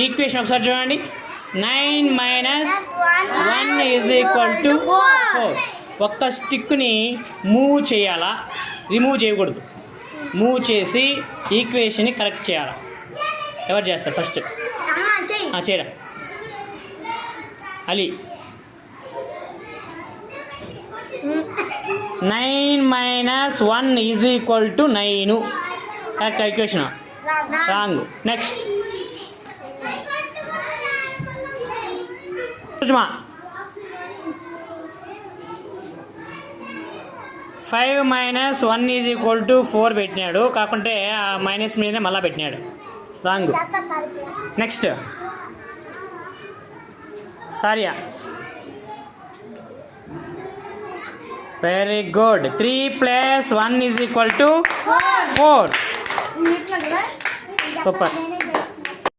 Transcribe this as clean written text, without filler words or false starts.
Equation ఒకసారి చూడండి. 9 - 1 = 4. ఒక్క స్టిక్ని మూవ్ చేయాలా, రిమూవ్ చేయకూడదు. మూవ్ చేసి ఈక్వేషన్ని కరెక్ట్ చేయాలా. ఎవరు చేస్తారు ఫస్ట్? చేయరా Ali. 9 - 1 = 9. Correct equation. Wrong. Next Sushma. 5 - 1 = 4 పెట్టినాడు, కాకుంటే ఆ మైనస్ మీదనే మళ్ళీ పెట్టినాడు. రాంగ్. నెక్స్ట్ సారియా. Very good. 3 + 1 = 4. సూపర్.